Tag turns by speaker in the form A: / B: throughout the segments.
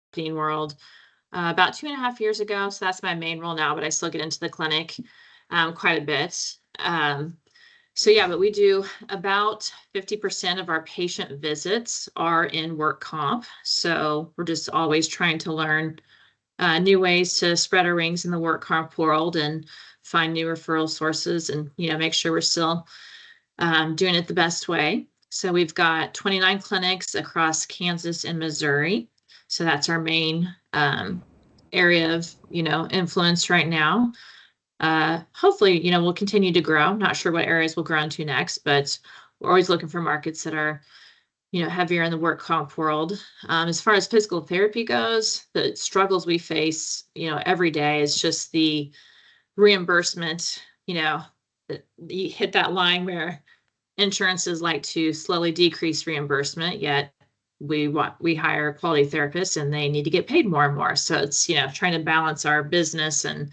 A: marketing world about 2.5 years ago. So that's my main role now, but I still get into the clinic quite a bit. So yeah, but we do about 50% of our patient visits are in work comp. So we're just always trying to learn new ways to spread our wings in the work comp world and find new referral sources and, make sure we're still doing it the best way. So we've got 29 clinics across Kansas and Missouri. So that's our main area of, influence right now. Hopefully, we'll continue to grow. Not sure what areas we'll grow into next, but we're always looking for markets that are, heavier in the work comp world. As far as physical therapy goes, the struggles we face, every day is just the reimbursement, that you hit that line where insurances like to slowly decrease reimbursement, yet we hire quality therapists and they need to get paid more and more. So it's, trying to balance our business and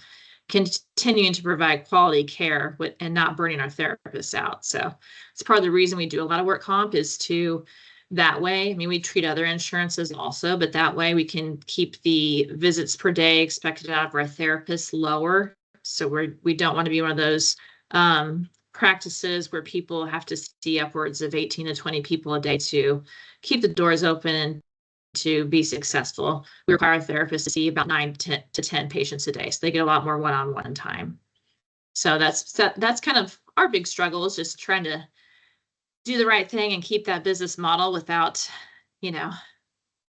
A: continuing to provide quality care and not burning our therapists out. So it's part of the reason we do a lot of work comp is to that way. I mean, we treat other insurances also, but that way we can keep the visits per day expected out of our therapists lower. So we don't want to be one of those practices where people have to see upwards of 18 to 20 people a day to keep the doors open and to be successful. We require therapists to see about 9 to 10 patients a day. So they get a lot more one-on-one time. So that's kind of our big struggle, is just trying to do the right thing and keep that business model without,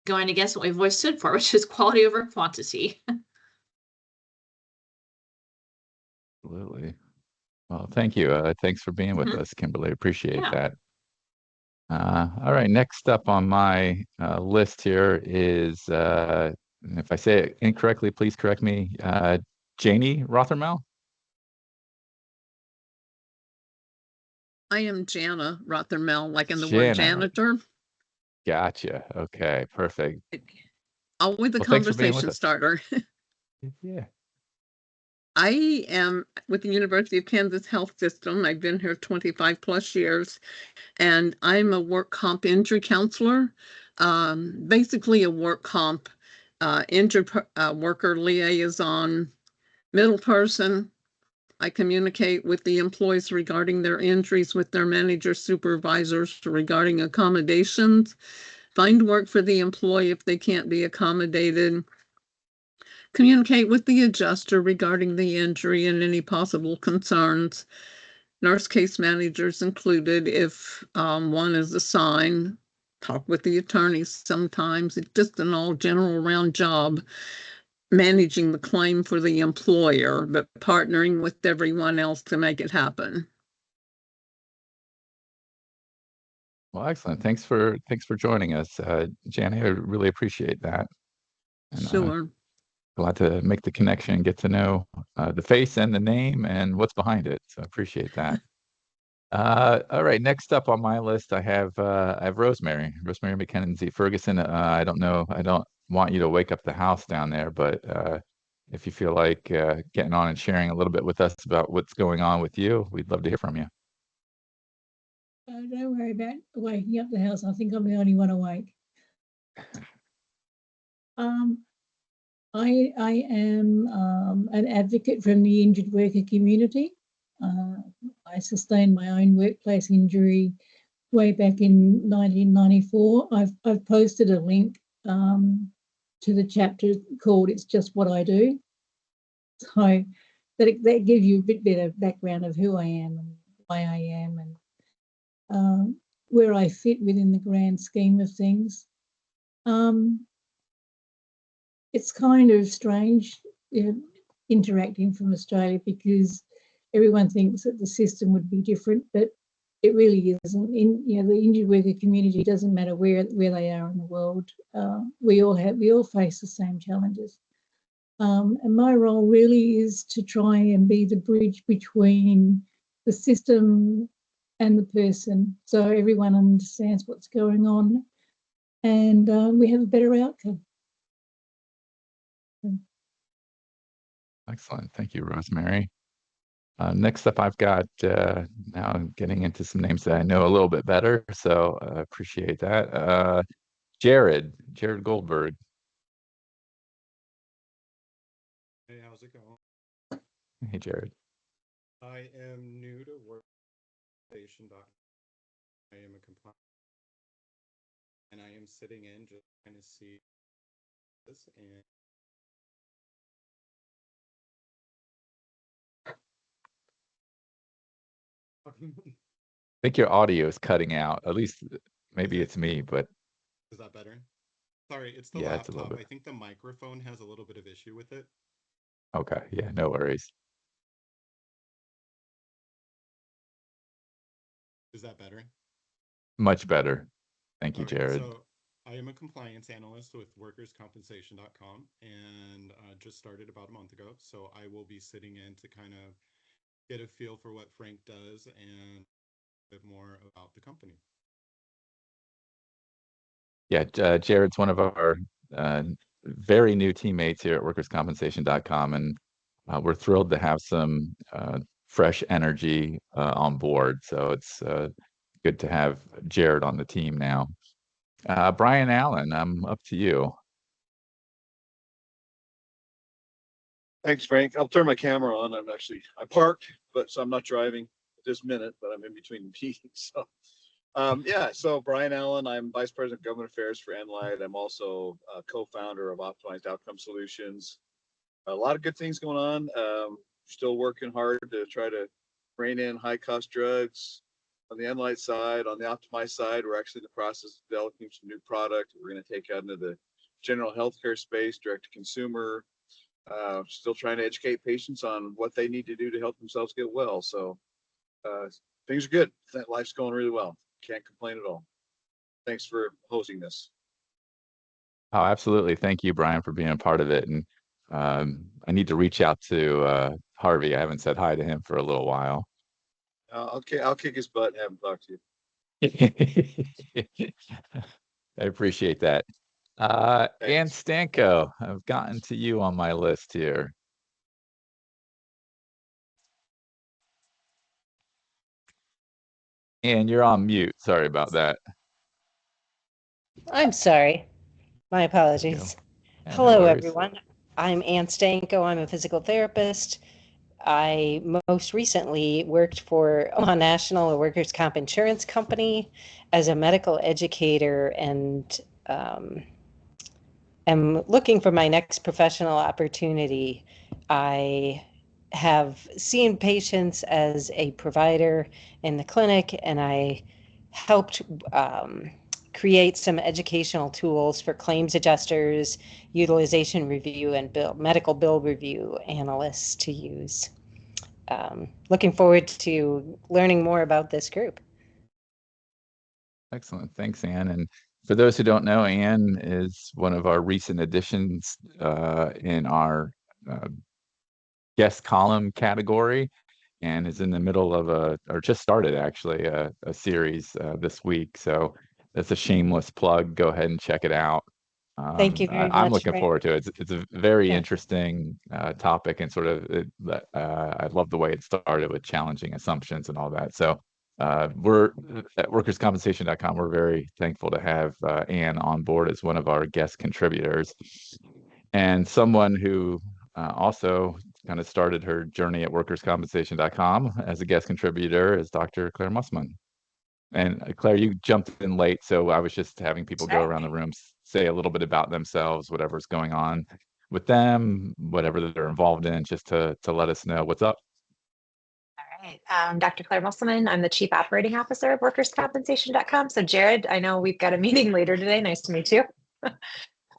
A: going against what we've always stood for, which is quality over quantity.
B: Absolutely. Well, thank you. Thanks for being with us, Kimberly. Appreciate that. All right, next up on my list here is, if I say it incorrectly, please correct me, Jani Rothermel?
C: I am Jana Rothermel, like in the word janitor.
B: Gotcha. Okay, perfect.
C: Always the conversation starter.
B: Yeah.
C: I am with the University of Kansas Health System. I've been here 25 plus years, and I'm a work comp injury counselor, basically a work comp injured worker liaison, middle person. I communicate with the employees regarding their injuries, with their managers, supervisors regarding accommodations, find work for the employee if they can't be accommodated, communicate with the adjuster regarding the injury and any possible concerns, nurse case managers included if one is assigned, talk with the attorneys sometimes. It's just an all general round job managing the claim for the employer, but partnering with everyone else to make it happen.
B: Well, excellent. Thanks for joining us, Jani. I really appreciate that. And,
C: sure.
B: Glad to make the connection and get to know the face and the name and what's behind it. So I appreciate that. All right, next up on my list, I have Rosemary McKenzie-Ferguson. I don't know, I don't want you to wake up the house down there, but if you feel like getting on and sharing a little bit with us about what's going on with you, we'd love to hear from you.
D: Don't worry about waking up the house. I think I'm the only one awake. I am an advocate from the injured worker community. I sustained my own workplace injury way back in 1994. I've posted a link to the chapter called "It's Just What I Do," so that gives you a bit better background of who I am and why I am and where I fit within the grand scheme of things. It's kind of strange, interacting from Australia, because everyone thinks that the system would be different, but it really isn't. The injured worker community, doesn't matter where they are in the world. We all face the same challenges. And my role really is to try and be the bridge between the system and the person, so everyone understands what's going on and we have a better outcome.
B: Excellent. Thank you, Rosemary. Next up, I've got, now I'm getting into some names that I know a little bit better, so I appreciate that. Jerrod Goldberg.
E: it going?
B: Hey, Jerrod.
E: I am new to workstation. I am a compliance, and I am sitting in just trying to see this and
B: I think your audio is cutting out. At least maybe it's me, but
E: is that better? Sorry, it's the
B: yeah, it's a little
E: laptop.
B: bit.
E: I think the microphone has a little bit of issue with it.
B: Okay. Yeah, no worries.
E: Is that better?
B: Much better. Thank you,
E: Okay,
B: Jerrod.
E: so I am a compliance analyst with workerscompensation.com and just started about a month ago. So I will be sitting in to kind of get a feel for what Frank does and a bit more about the company.
B: Yeah, Jerrod's one of our very new teammates here at workerscompensation.com, and we're thrilled to have some fresh energy on board. So it's good to have Jerrod on the team now. Brian Allen, I'm up to you.
F: Thanks, Frank. I'll turn my camera on. I parked, so I'm not driving this minute, but I'm in between meetings. So, so Brian Allen, I'm Vice President of Government Affairs for Enlight. I'm also a co-founder of Optimized Outcome Solutions. A lot of good things going on. Still working hard to try to rein in high-cost drugs. On the Enlight side, on the Optimized side, we're actually in the process of developing some new product we're going to take out into the general healthcare space, direct to consumer. Still trying to educate patients on what they need to do to help themselves get well. So things are good. Life's going really well. Can't complain at all. Thanks for hosting this.
B: Oh, absolutely. Thank you, Brian, for being a part of it. And I need to reach out to Harvey. I haven't said hi to him for a little while.
F: I'll kick his butt and have him talk to
B: you. I appreciate that. And Stanco, I've gotten to you on my list here. And you're on mute. Sorry about that.
G: I'm sorry. My apologies.
B: Yeah,
G: Hello,
B: no
G: everyone. I'm Ann Stanco. I'm a physical therapist. I most recently worked for Omaha National, a workers' comp insurance company, as a medical educator, and am looking for my next professional opportunity. I have seen patients as a provider in the clinic, and I helped create some educational tools for claims adjusters, utilization review, and medical bill review analysts to use. Looking forward to learning more about this group.
B: Excellent. Thanks, Ann. And for those who don't know, Ann is one of our recent additions in our guest column category, and is in the middle of or just started actually, a series this week. So that's a shameless plug. Go ahead and check it out.
G: Thank you very much.
B: I'm looking
G: Frank.
B: forward to it. It's a very interesting topic, and sort of I love the way it started with challenging assumptions and all that. So we're at workerscompensation.com. We're very thankful to have Ann on board as one of our guest contributors, and someone who also kind of started her journey at workerscompensation.com as a guest contributor is Dr. Claire Muselman. And Claire, you jumped in late, so I was just having people go around the room, say a little bit about themselves, whatever's going on with them, whatever they're involved in, just to let us know what's up.
H: All right. I'm Dr. Claire Muselman. I'm the Chief Operating Officer of workerscompensation.com. So Jerrod, I know we've got a meeting later today. Nice to meet you.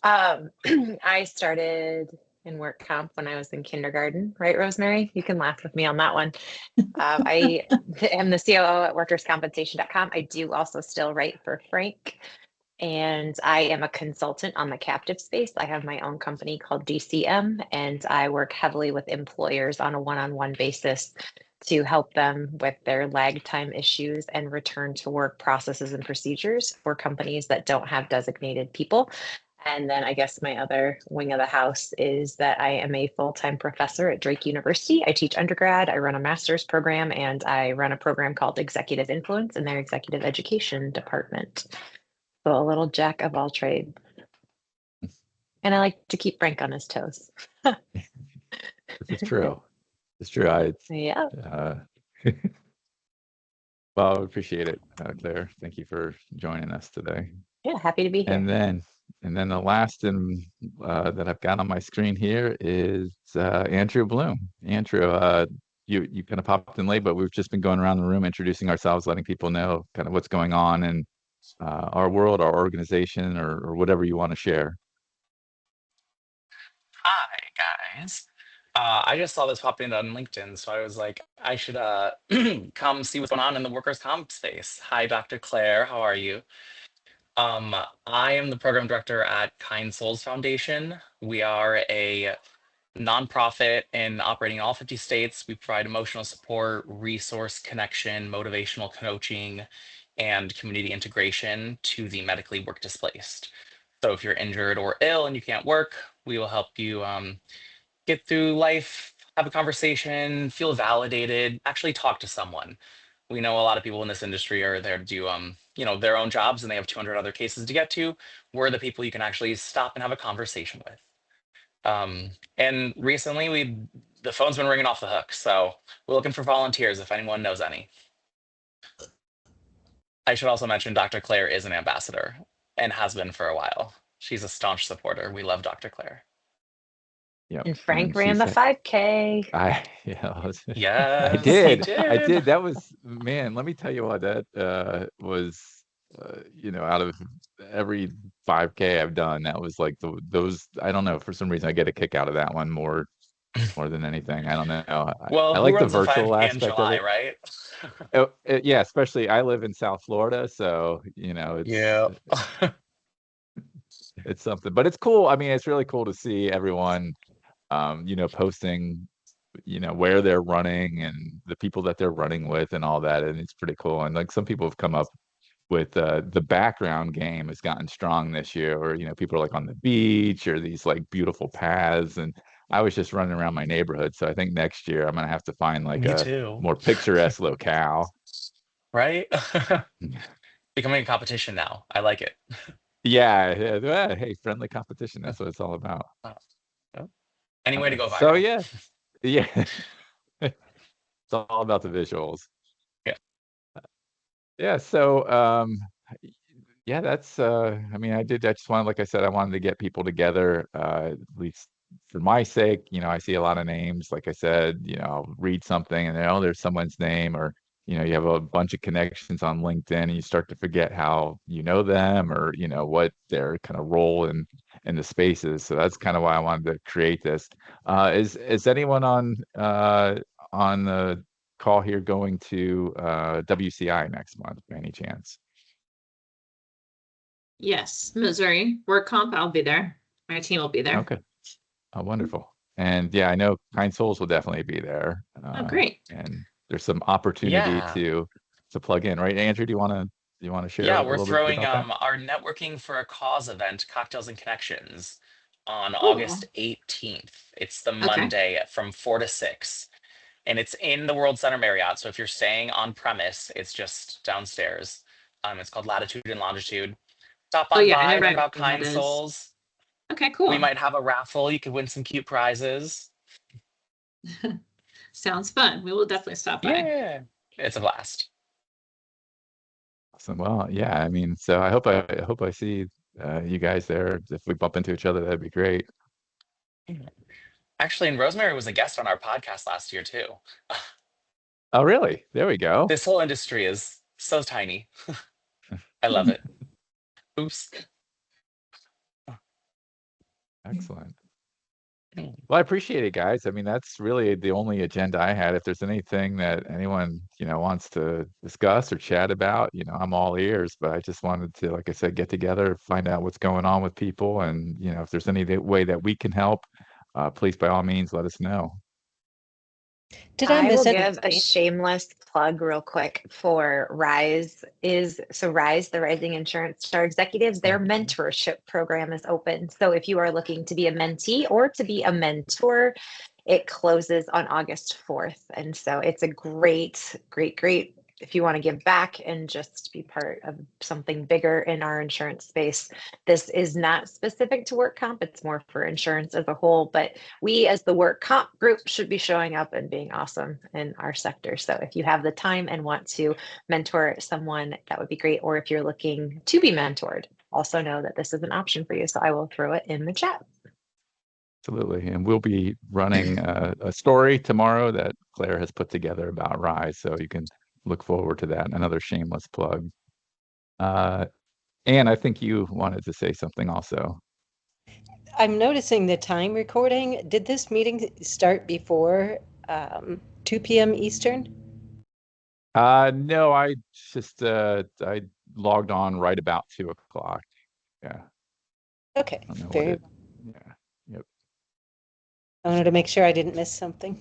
H: I started in work comp when I was in kindergarten, right, Rosemary? You can laugh with me on that one. I am the COO at workerscompensation.com. I do also still write for Frank, and I am a consultant on the captive space. I have my own company called DCM, and I work heavily with employers on a one-on-one basis to help them with their lag time issues and return to work processes and procedures for companies that don't have designated people. And then I guess my other wing of the house is that I am a full-time professor at Drake University. I teach undergrad, I run a master's program, and I run a program called Executive Influence in their executive education department. So a little jack of all trades. And I like to keep Frank on his toes.
B: This is true. It's true. I
H: Yeah.
B: well, I appreciate it, Claire. Thank you for joining us today.
H: Yeah. Happy to be here.
B: And then the last that I've got on my screen here is Andrew Bloom. Andrew, you kind of popped in late, but we've just been going around the room introducing ourselves, letting people know kind of what's going on in our world, our organization, or whatever you want to share.
I: Hi, guys. I just saw this pop in on LinkedIn, so I was like, I should come see what's going on in the workers' comp space. Hi, Dr. Claire. How are you? I am the program director at Kind Souls Foundation. We are a nonprofit and operating in all 50 states. We provide emotional support, resource connection, motivational coaching, and community integration to the medically work displaced. So if you're injured or ill and you can't work, we will help you get through life, have a conversation, feel validated, actually talk to someone. We know a lot of people in this industry are there to do their own jobs, and they have 200 other cases to get to. We're the people you can actually stop and have a conversation with. And recently the phone's been ringing off the hook, so we're looking for volunteers if anyone knows any. I should also mention Dr. Claire is an ambassador and has been for a while. She's a staunch supporter. We love Dr. Claire.
B: Yep.
H: And Frank
B: And
H: ran the 5K.
I: Yes,
B: I
I: he
B: did.
I: did.
B: That was, man, let me tell you what, that was, out of every 5K I've done, that was like those, I don't know, for some reason I get a kick out of that one more than anything. I don't know.
I: Well,
B: I
I: who
B: like the
I: runs a
B: virtual
I: 5K in
B: aspect of
I: July,
B: it.
I: right?
B: Yeah, especially I live in South Florida, so
I: Yeah.
B: it's something, but it's cool. I mean, it's really cool to see everyone, posting, where they're running and the people that they're running with and all that, and it's pretty cool. And like some people have come up with the background game has gotten strong this year, or people are like on the beach or these like beautiful paths, and I was just running around my neighborhood. So I think next year I'm gonna have to find like
I: Me
B: a
I: too.
B: more picturesque locale.
I: Right? Becoming a competition now. I like it.
B: Yeah, hey, friendly competition. That's what it's all about.
I: Any way to go
B: So
I: viral.
B: yeah, it's all about the visuals.
I: Yeah.
B: Yeah. So yeah, that's I mean, I just wanted, like I said, I wanted to get people together, at least for my sake. I see a lot of names, like I said, I'll read something and there's someone's name, or you have a bunch of connections on LinkedIn and you start to forget how you know them, or what their kind of role in the space is. So that's kind of why I wanted to create this. Is anyone on the call here going to WCI next month by any chance?
A: Yes, Missouri work comp. I'll be there. My team will be there.
B: Okay. Oh, wonderful. And yeah, I know Kind Souls will definitely be there.
A: Oh, great.
B: And there's some opportunity
I: Yeah.
B: to plug in, right? Andrew, do you want to share
I: Yeah,
B: a
I: we're
B: little bit
I: throwing
B: about that?
I: our Networking for a Cause event, Cocktails and Connections, on
A: Cool.
I: August 18th. It's the
A: Okay.
I: Monday from 4 to 6. And it's in the World Center Marriott. So if you're staying on premise, it's just downstairs. It's called Latitude and Longitude. Stop
A: Oh
I: on
A: yeah, I
I: by,
A: know
I: learn
A: right
I: about
A: where that
I: Kind
A: is.
I: Souls.
A: Okay, cool.
I: We might have a raffle. You could win some cute prizes.
A: Sounds fun. We will definitely stop by.
I: Yeah, it's a blast.
B: Awesome. Well, yeah, I mean, so I hope I see you guys there. If we bump into each other, that'd be great.
I: Actually, and Rosemary was a guest on our podcast last year too.
B: Oh, really? There we go.
I: This whole industry is so tiny. I love it. Oops.
B: Excellent. Well, I appreciate it, guys. I mean, that's really the only agenda I had. If there's anything that anyone, wants to discuss or chat about, I'm all ears. But I just wanted to, like I said, get together, find out what's going on with people. And, if there's any way that we can help, please, by all means, let us know.
G: Did I
H: I will
G: miss
H: give a
G: it?
H: shameless plug real quick for Rise, the Rising Insurance Star Executives, their mentorship program is open. So if you are looking to be a mentee or to be a mentor, it closes on August 4th. And so it's a great if you want to give back and just be part of something bigger in our insurance space, this is not specific to work comp. It's more for insurance as a whole, but we as the work comp group should be showing up and being awesome in our sector. So if you have the time and want to mentor someone, that would be great. Or if you're looking to be mentored, also know that this is an option for you. So I will throw it in the chat.
B: Absolutely. And we'll be running a story tomorrow that Claire has put together about RISE. So you can look forward to that. Another shameless plug. Anne, I think you wanted to say something also.
G: I'm noticing the time recording. Did this meeting start before 2 p.m. Eastern?
B: No, I just I logged on right about 2 o'clock. Yeah.
G: Okay.
B: I don't know
G: Very.
B: what yeah. Yep.
G: I wanted to make sure I didn't miss something.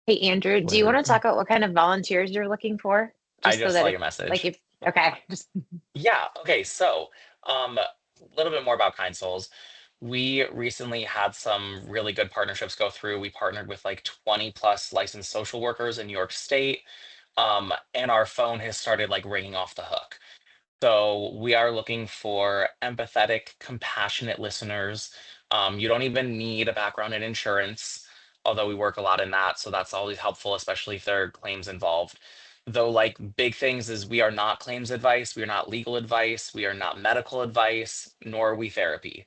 H: Hey, Andrew, do you want to talk about what kind of volunteers you're looking for?
I: I just
H: so
I: saw
H: that
I: your message.
H: like if okay, just
I: Yeah, okay, so a little bit more about Kind Souls. We recently had some really good partnerships go through. We partnered with like 20 plus licensed social workers in New York State. And our phone has started like ringing off the hook. So we are looking for empathetic, compassionate listeners. You don't even need a background in insurance, although we work a lot in that. So that's always helpful, especially if there are claims involved. Though, like big things is we are not claims advice, we are not legal advice, we are not medical advice, nor are we therapy.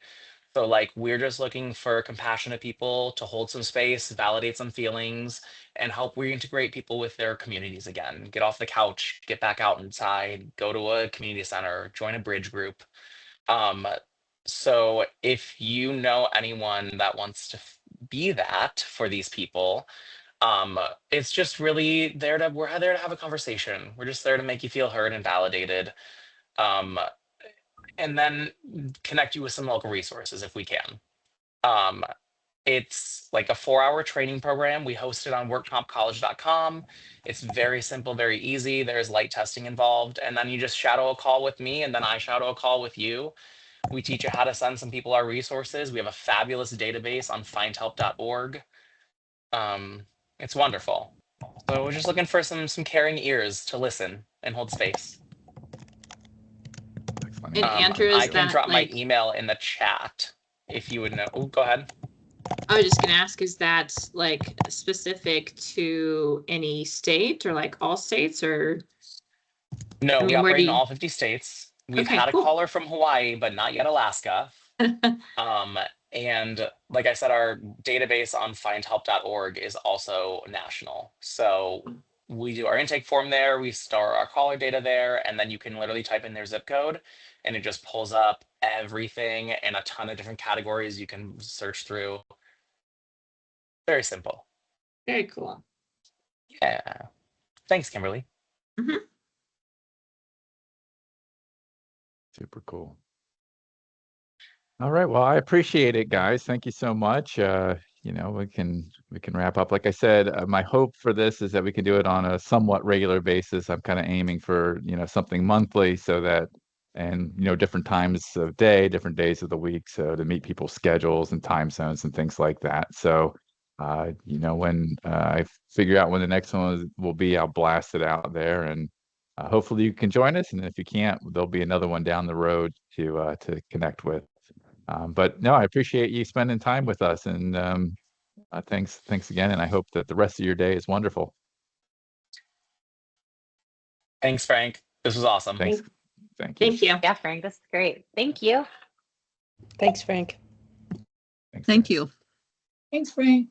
I: So like we're just looking for compassionate people to hold some space, validate some feelings, and help reintegrate people with their communities again. Get off the couch, get back out inside, go to a community center, join a bridge group. Um, so if you know anyone that wants to be that for these people, it's just really we're there to have a conversation. We're just there to make you feel heard and validated. Um, and then connect you with some local resources if we can. Um, it's like a 4-hour training program. We host it on workcompcollege.com. It's very simple, very easy. There's light testing involved. And then you just shadow a call with me, and then I shadow a call with you. We teach you how to send some people our resources. We have a fabulous database on findhelp.org. It's wonderful. So we're just looking for some caring ears to listen and hold space.
A: And Andrew,
I: I
A: is
I: can
A: that
I: drop my
A: like,
I: email in the chat if you would know. Oh, go ahead.
A: I was just gonna ask, is that like specific to any state or like all states, or
I: No,
A: I
I: we
A: mean, where
I: operate
A: do
I: in
A: you?
I: all 50 states. We've
A: Okay,
I: had a
A: cool.
I: caller from Hawaii, but not yet Alaska. And like I said, our database on findhelp.org is also national. So we do our intake form there, we store our caller data there, and then you can literally type in their zip code and it just pulls up everything and a ton of different categories you can search through. Very simple.
A: Very cool.
I: Yeah. Thanks, Kimberly.
A: Mhm.
B: Super cool. All right. Well, I appreciate it, guys. Thank you so much. You know, we can wrap up. Like I said, my hope for this is that we can do it on a somewhat regular basis. I'm kind of aiming for, you know, something monthly so that, and, you know, different times of day, different days of the week. So to meet people's schedules and time zones and things like that. So, you know, when I figure out when the next one will be, I'll blast it out there, and hopefully you can join us. And if you can't, there'll be another one down the road to connect with. But no, I appreciate you spending time with us, and thanks again. And I hope that the rest of your day is wonderful.
I: Thanks, Frank. This was awesome.
B: Thanks. Thank you.
A: Thank you.
H: yeah, Frank, this is great. Thank you.
G: Thanks, Frank.
B: Thanks,
C: Thank
B: guys.
C: you.
D: Thanks, Frank.